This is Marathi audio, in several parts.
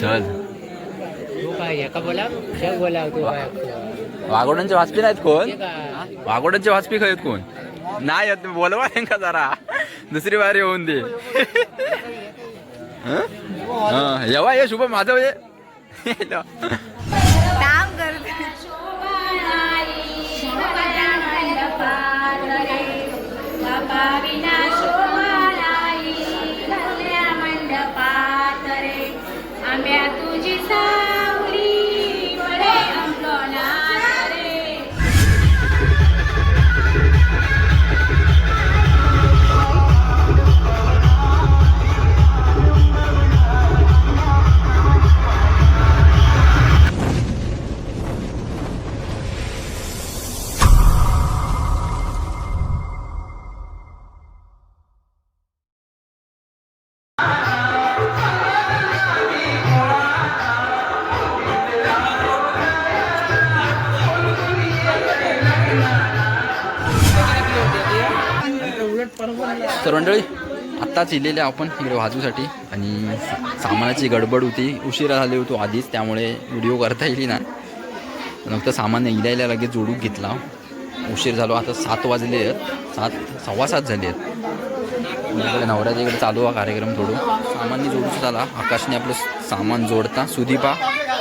चल तू काय का बोला शेग बोला तू काय वाघोडांचे वाचपी नाहीत कोण का वाघोडांचे वाचपी खयत कोण नाही येत बोलवा का जरा दुसरी बारी होऊन दे येवा ये शुभ माझं ये काम करते आंब्या तुझी सावली बळे अंगणात रे. तर मंडळी आत्ताच इलेले आपण इकडे वाजूसाठी आणि सामानाची गडबड होती उशिरा झाले होतो आधीच त्यामुळे व्हिडिओ करता येईल ना नंतर सामान इलायला लगेच जोडून घेतला उशीर झालो आता 7 वाजले आहेत 7:15 झाले आहेत इकडे नवऱ्याच्या इकडे चालू हा कार्यक्रम थोडं सामाननी जोडून झाला आकाशने आपलं सामान जोडता सुदीपा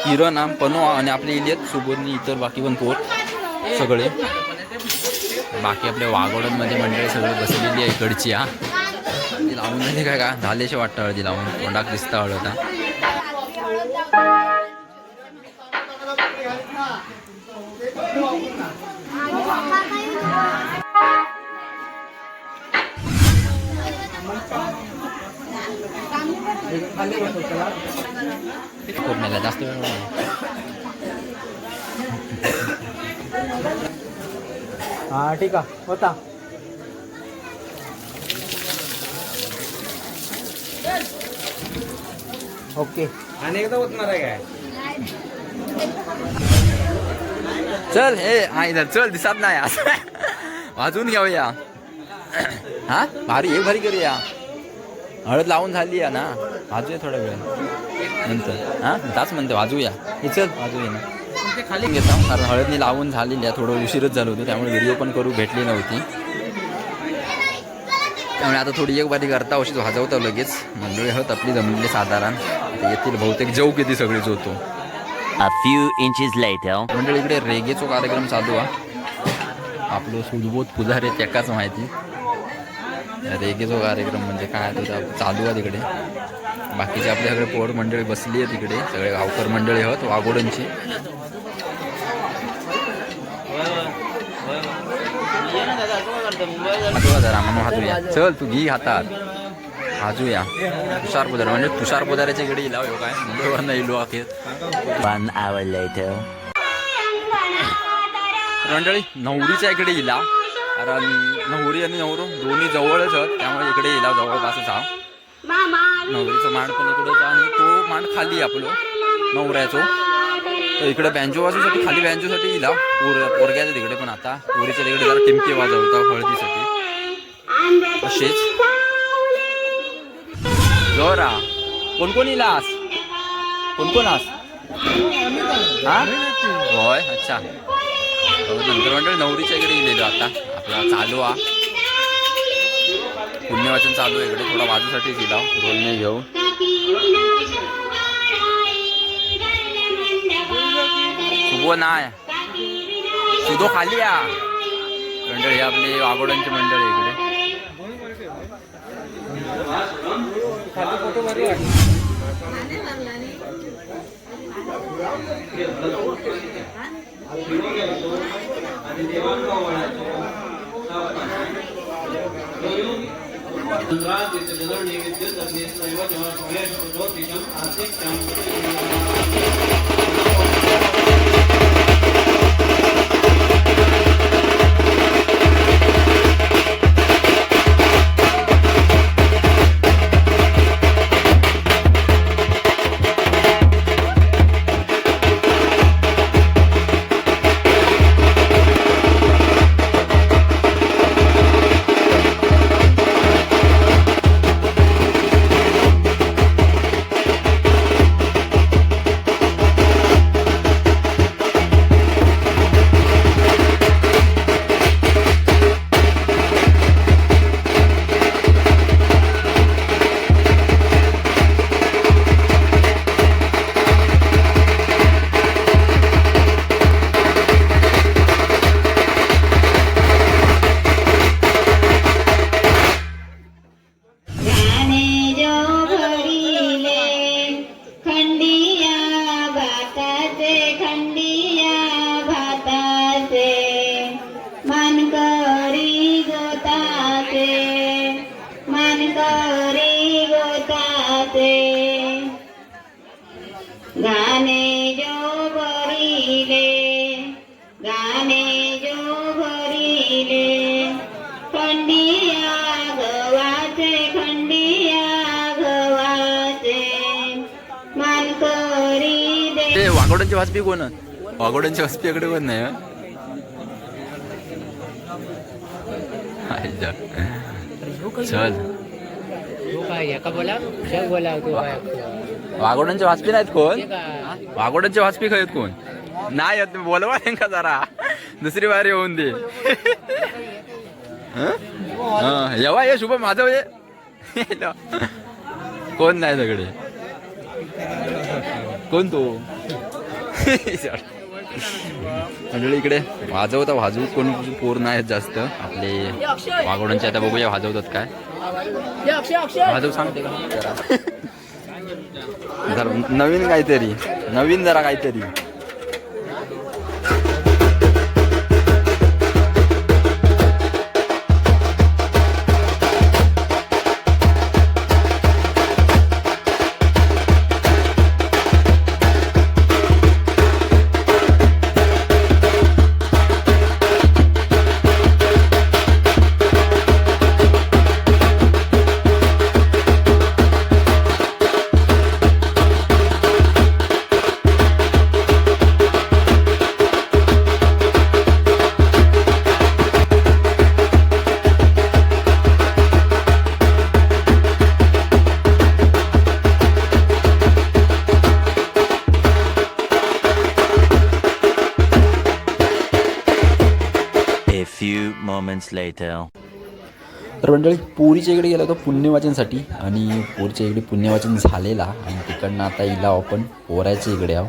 किरण पनो आणि आपले इलेत सोबतनी इतर बाकी पण पोर सगळे बाकी आपल्या वाघोडांमध्ये मंडळी सगळी बसलेली आहे इकडची हा ती लावून झाली काय का झाल्याशी वाटतं हळदी लावून तोंडाक दिसता हळद कोरण्याला जास्त वेळ नाही हा ठीक आहे होता ओके आणि एकदा होणार आहे काय चल हे हा इधर चल दिसत नाही असं वाजून घेऊया हा भारी एक भारी करूया हळद लावून झाली आहे ना वाजूया थोडा वेळ नंतर हां ताच म्हणते वाजूया हे चल वाजूया ना ते खाली घेता कारण हळदनी लावून झालेली आहे थोडं उशीरच झालं होतं त्यामुळे व्हिडिओ पण करू भेटली नव्हती त्यामुळे आता थोडी एक बारी करता औषध वाजवता लगेच मंडळी हळद आपली जमलेली साधारण येथील बहुतेक जेव किती सगळी जोतो A few inches later. मंडळी इकडे रेगेचो कार्यक्रम चालू आहे आपलं सुदबोध पुजारी त्याकाच माहिती रेगेचो कार्यक्रम म्हणजे काय तो चालू आहे तिकडे बाकीचे आपल्या सगळे पोर मंडळी बसली आहे तिकडे सगळे गावकर मंडळी आहोत वाघोडांची हातूया चल तू घी हातात हाजूया तुषार पुजारी म्हणजे तुषार पुजाऱ्याच्या इकडे इला हो काय मुंबईवर नाही इलो अखेर 1 hour later. मंडळी नवरीच्या इकडे इला कारण नवरी आणि नवरो दोन्ही जवळच आहेत त्यामुळे इकडे इला जवळपासच हा नवरीचं मांड पण इकडे आणि तो मांड खाली आपलं नवऱ्याचो तर इकडे बँजो वाजूसाठी खाली बँजोसाठी इला पोरग्याचं तिकडे पण आता पोरीच्या तिकडे जरा टिमके वाजवता हळदीसाठी असेच जोरा कोण कोण इलास कोण कोण आस हा होय अच्छा नंतर मंडळ नवरीच्या इकडे गेलेलो आता आपला चालू हा पुण्यवाचन चालू आहे इकडे थोडा बाजूसाठी दिला ढोलने घेऊन सुबो नाय सुदो खाली या मंडळ हे आपले वाघोडांचे मंडळ आहे इकडे करी गोताचे गाणे जो भरिले गाणे जो भरिले खंडिया गव्हाचे मान करी दे. ते वाघोडांचे वाजपी कोण? वाघोडांचे वाजपीकडे कोण नाही हं? आयच्या. चल तू काय एका बोला शेव बोला तू काय वाघोडांचे वाजपी नाहीत कोण? ते काय वाघोडांचे वाजपी खयत कोण नाही येत बोलवा का जरा दुसरी बारी होऊन दे. येवा ये शुभ माझं ये कोण नाही सगळे कोण तो मंडळी इकडे वाजवता वाजवत कोण पोर नाही जास्त आपले वाघोडांचे. आता बघूया वाजवतात काय वाजव सांगते का जरा नवीन काहीतरी नवीन जरा काहीतरी. A few moments later. तर मंडळी पोरीच्या इकडे गेलो होतो पुण्यवाचनसाठी आणि पोरीच्या इकडे पुण्यवाचन झालेला आणि तिकडनं आता इला आपण पोरायच्या इकडे आहो.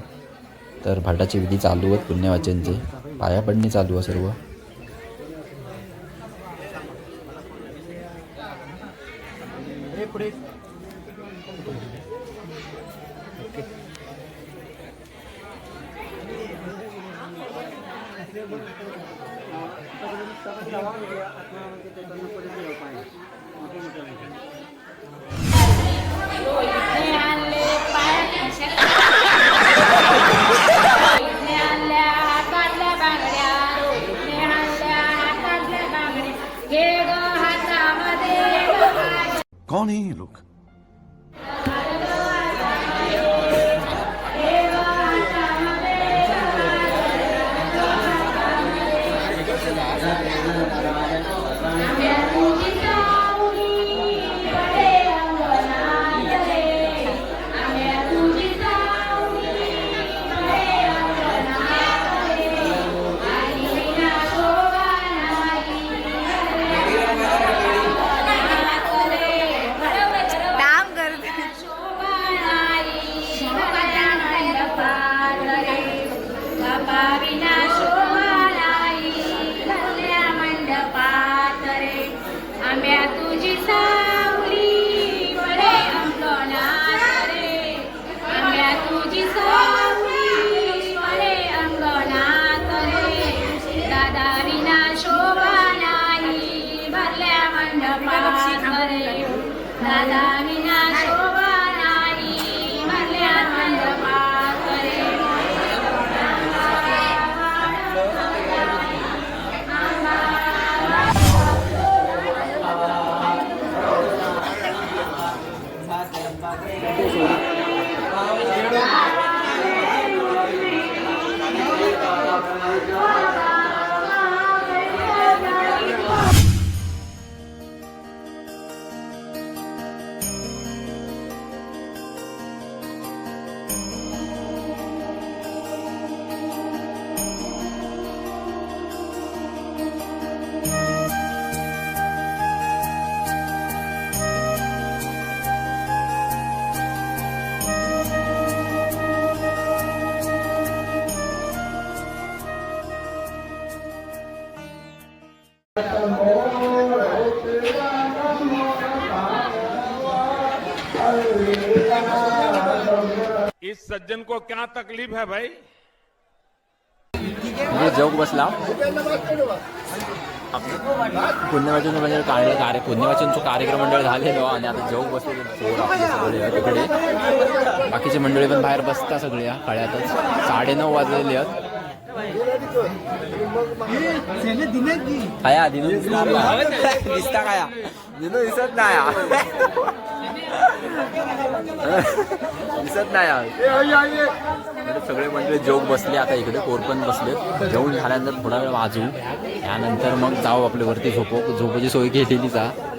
तर भटाची विधी चालू आहेत पुण्यवाचनचे पाया पडणे चालू आहे सर्व. कौन है ये लोग? इस सज्जन को क्या तकलीफ है भाई? जोक बसला पुण्यवाचन म्हणजे पुण्यवाचनचं कार्यक्रम मंडळ झालेलो आणि आता जेवू बसलेले सगळे तिकडे. बाकीचे मंडळी पण बाहेर बसता सगळे कळ्यातच. 9:30 वाजलेले आहेत. काया दिनू दिसता काया दिनू दिसत नाही दिसत नाही. सगळे मंडळी जेवून बसले आता इकडे. पोर पण बसले. जेवून झाल्यानंतर थोडा वेळ वाजवू. त्यानंतर मग जाऊ आपल्या वरती झोपाची सोय केलेलीच आहे.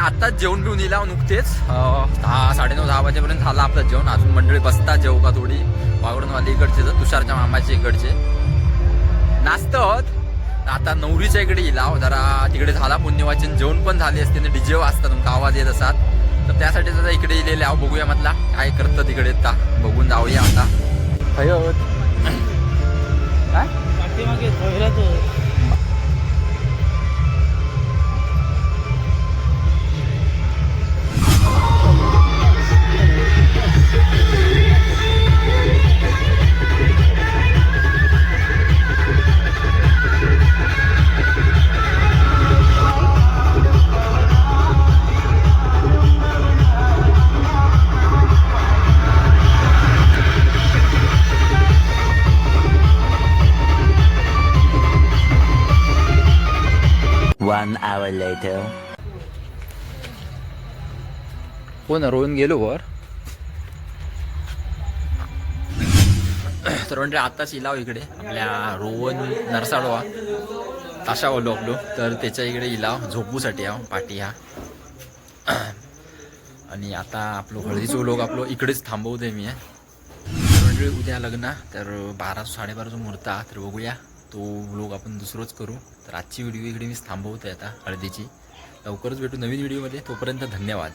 आत्ताच जेवण पिऊन येला नुकतेच. 9:30-10 वाजेपर्यंत झाला आपलं जेवण. अजून मंडळी बसतात जेवू का थोडी. वागडूनवाली इकडचे तर तुषारच्या मामाचे इकडचे नाचतात. आता नवरीच्या इकडे येला जरा तिकडे झाला पुण्यवाचन. जेवण पण झाले असते. डीजे वाजता तुमचा आवाज येत असतात. तर त्यासाठी आता इकडे येलेले आहो. बघूया म्हटला काय करतं तिकडे. आता बघून जाऊया आता. काय One hour later. कोण रोहन गेलो वर. तर म्हणजे आत्ताच इलाव इकडे आपल्या रोहन नरसाडवा ताशा बोललो आपलो. तर त्याच्या इकडे इलाव झोपूसाठी आहो पाठी ह्या. आणि आता आपलं हळदीचं लोक आपलं इकडेच थांबवते मी. म्हणजे उद्या लग्न तर 12-12:30 मुहूर्त. तर बघूया तो व्लॉग आपण दुसरंच करू. तर आजची व्हिडिओ इकडे मी थांबवते आता हळदीची. लवकरच भेटू नवीन व्हिडिओमध्ये. तोपर्यंत धन्यवाद.